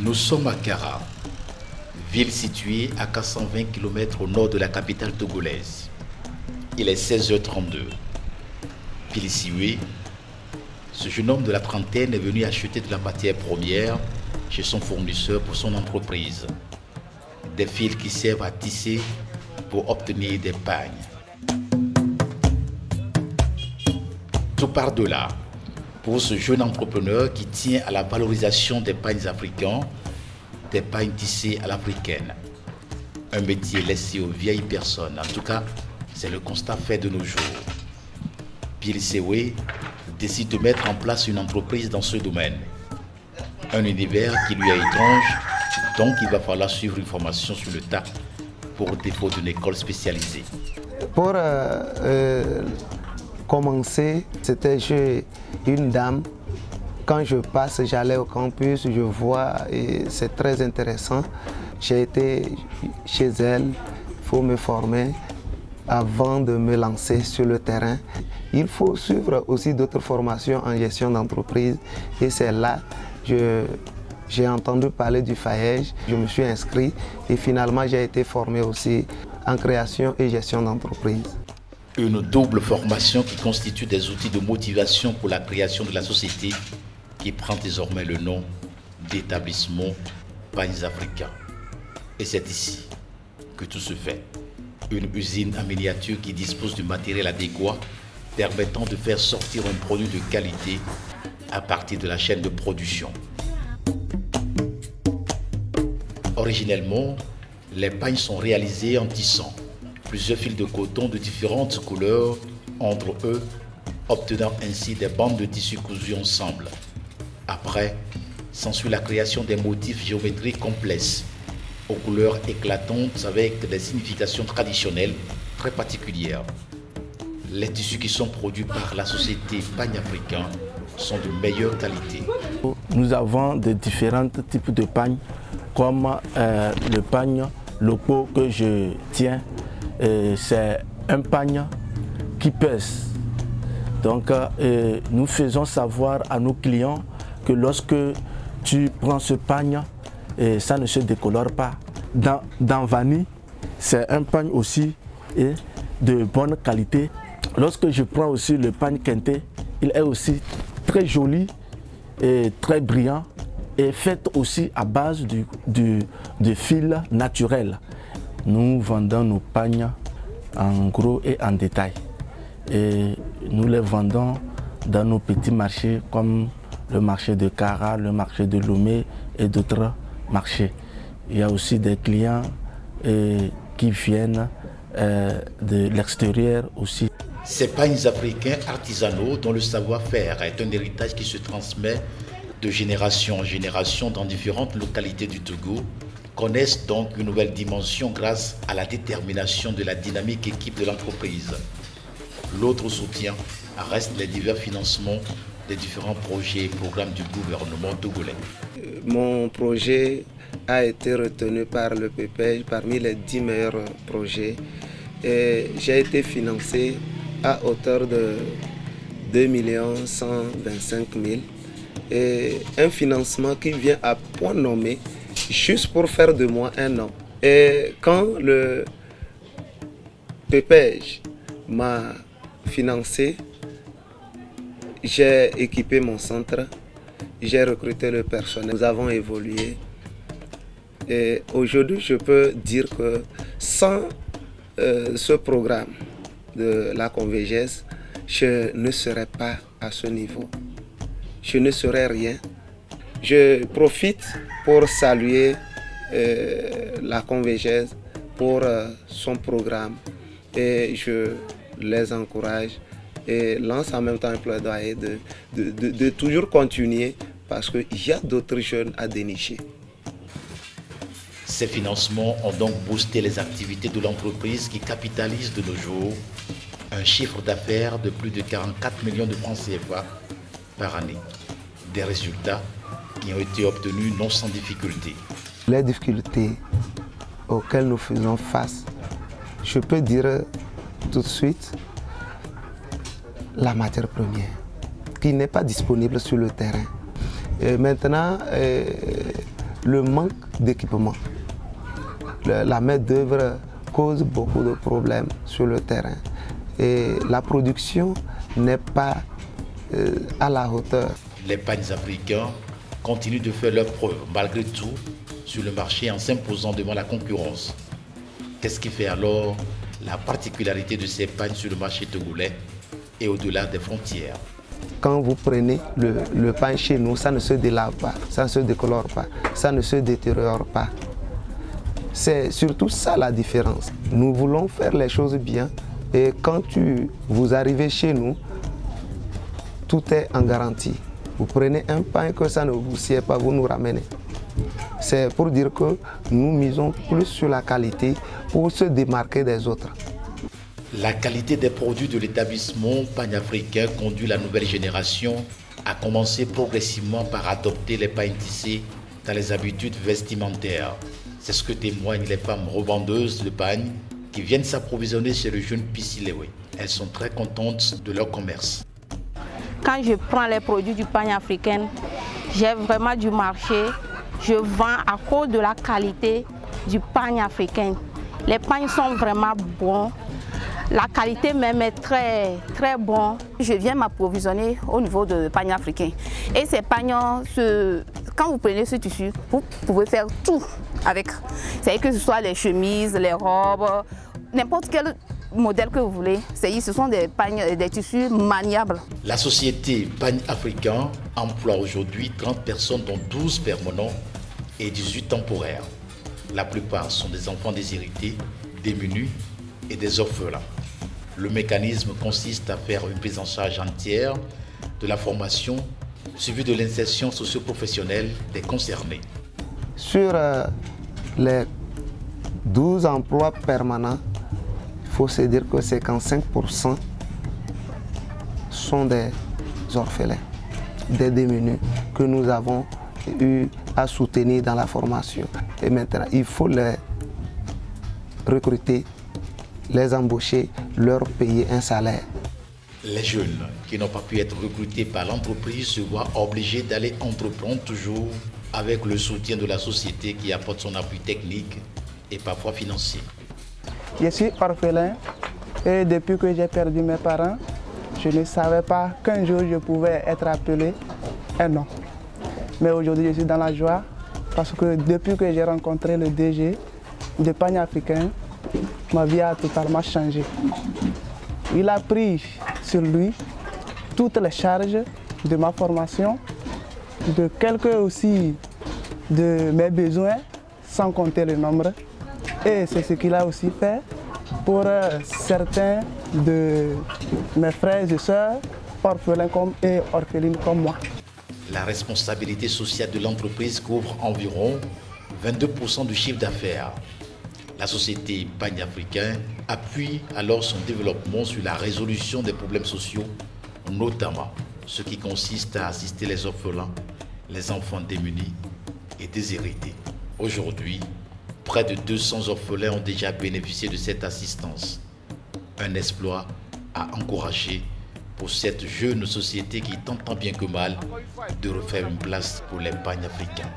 Nous sommes à Kara, ville située à 420 km au nord de la capitale togolaise. Il est 16h32. Pilisiwe, ce jeune homme de la trentaine est venu acheter de la matière première chez son fournisseur pour son entreprise. Des fils qui servent à tisser pour obtenir des pagnes. Tout part de là, pour ce jeune entrepreneur qui tient à la valorisation des pagnes africains, des pagnes tissées à l'africaine. Un métier laissé aux vieilles personnes. En tout cas, c'est le constat fait de nos jours. Pilisiwe décide de mettre en place une entreprise dans ce domaine. Un univers qui lui est étrange, donc il va falloir suivre une formation sur le tas pour défaut d'une école spécialisée. Pour commencer, c'était chez une dame. Quand je passe, j'allais au campus, je vois et c'est très intéressant. J'ai été chez elle, il faut me former avant de me lancer sur le terrain. Il faut suivre aussi d'autres formations en gestion d'entreprise et c'est là que j'ai entendu parler du FAEJ, je me suis inscrit et finalement j'ai été formé aussi en création et gestion d'entreprise. Une double formation qui constitue des outils de motivation pour la création de la société qui prend désormais le nom d'établissement Pagnes Africains. Et c'est ici que tout se fait. Une usine en miniature qui dispose du matériel adéquat permettant de faire sortir un produit de qualité à partir de la chaîne de production. Originellement, les pagnes sont réalisées en tissant plusieurs fils de coton de différentes couleurs entre eux, obtenant ainsi des bandes de tissu cousues ensemble. Après, s'ensuit la création des motifs géométriques complexes, aux couleurs éclatantes avec des significations traditionnelles très particulières. Les tissus qui sont produits par la société Pagnes Africains sont de meilleure qualité. Nous avons de différents types de pagnes, comme le pagne loco que je tiens. C'est un pagne qui pèse. Donc nous faisons savoir à nos clients que lorsque tu prends ce pagne, ça ne se décolore pas. Dans Vanille, c'est un pagne aussi de bonne qualité. Lorsque je prends aussi le pagne quinté, il est aussi très joli et très brillant et fait aussi à base de fil naturel. Nous vendons nos pagnes en gros et en détail. Et nous les vendons dans nos petits marchés comme le marché de Kara, le marché de Lomé et d'autres marchés. Il y a aussi des clients qui viennent de l'extérieur aussi. Ces pagnes africains artisanaux dont le savoir-faire est un héritage qui se transmet de génération en génération dans différentes localités du Togo connaissent donc une nouvelle dimension grâce à la détermination de la dynamique équipe de l'entreprise. L'autre soutien reste les divers financements des différents projets et programmes du gouvernement togolais. Mon projet a été retenu par le PPEJ parmi les 10 meilleurs projets. J'ai été financé à hauteur de 2 125 000 et un financement qui vient à point nommé juste pour faire de moi un homme. Et quand le PPEJ m'a financé, j'ai équipé mon centre, j'ai recruté le personnel, nous avons évolué. Et aujourd'hui, je peux dire que sans ce programme de la Convergence, je ne serais pas à ce niveau. Je ne serais rien. Je profite pour saluer la Convergence pour son programme et je les encourage et lance en même temps un plaidoyer de toujours continuer parce qu'il y a d'autres jeunes à dénicher. Ces financements ont donc boosté les activités de l'entreprise qui capitalise de nos jours un chiffre d'affaires de plus de 44 millions de francs CFA par année. Des résultats qui ont été obtenus non sans difficulté. Les difficultés auxquelles nous faisons face, je peux dire tout de suite, la matière première qui n'est pas disponible sur le terrain. Et maintenant, le manque d'équipement. La main-d'œuvre cause beaucoup de problèmes sur le terrain et la production n'est pas à la hauteur. Les pagnes africains continuent de faire leurs preuves malgré tout sur le marché en s'imposant devant la concurrence. Qu'est-ce qui fait alors la particularité de ces pagnes sur le marché togolais et au-delà des frontières? Quand vous prenez le pagne chez nous, ça ne se délave pas, ça ne se décolore pas, ça ne se détériore pas. C'est surtout ça la différence. Nous voulons faire les choses bien et quand vous arrivez chez nous, tout est en garantie. Vous prenez un pain que ça ne vous sied pas, vous nous ramenez. C'est pour dire que nous misons plus sur la qualité pour se démarquer des autres. La qualité des produits de l'établissement Pagne Africain conduit la nouvelle génération à commencer progressivement par adopter les pagnes tissées dans les habitudes vestimentaires. C'est ce que témoignent les femmes revendeuses de pagnes qui viennent s'approvisionner chez le jeune Pisilewe. Elles sont très contentes de leur commerce. Quand je prends les produits du pagne africain, j'ai vraiment du marché. Je vends à cause de la qualité du pagne africain. Les pagnes sont vraiment bons. La qualité même est très bonne. Je viens m'approvisionner au niveau de pagne africain. Et ces pagnes, quand vous prenez ce tissu, vous pouvez faire tout avec. C'est que ce soit les chemises, les robes, n'importe quel modèle que vous voulez. Ce sont des pagnes, des tissus maniables. La société Pagne Africain emploie aujourd'hui 30 personnes, dont 12 permanents et 18 temporaires. La plupart sont des enfants déshérités, démunis et des orphelins. Le mécanisme consiste à faire une prise en charge entière de la formation suivie de l'insertion socio-professionnelle des concernés. Sur les 12 emplois permanents, il faut se dire que 55% sont des orphelins, des démunis que nous avons eu à soutenir dans la formation. Et maintenant, il faut les recruter, les embaucher, leur payer un salaire. Les jeunes qui n'ont pas pu être recrutés par l'entreprise se voient obligés d'aller entreprendre toujours avec le soutien de la société qui apporte son appui technique et parfois financier. Je suis orphelin et depuis que j'ai perdu mes parents, je ne savais pas qu'un jour je pouvais être appelé un homme. Mais aujourd'hui je suis dans la joie parce que depuis que j'ai rencontré le DG de Pagne Africain, ma vie a totalement changé. Il a pris sur lui toutes les charges de ma formation, de quelques aussi de mes besoins, sans compter le nombre. Et c'est ce qu'il a aussi fait pour certains de mes frères et sœurs, orphelins et orphelines comme moi. La responsabilité sociale de l'entreprise couvre environ 22% du chiffre d'affaires. La société Pagne Africain appuie alors son développement sur la résolution des problèmes sociaux, notamment ce qui consiste à assister les orphelins, les enfants démunis et déshérités. Aujourd'hui, près de 200 orphelins ont déjà bénéficié de cette assistance. Un exploit à encourager pour cette jeune société qui tente tant bien que mal de refaire une place pour les pagnes africains.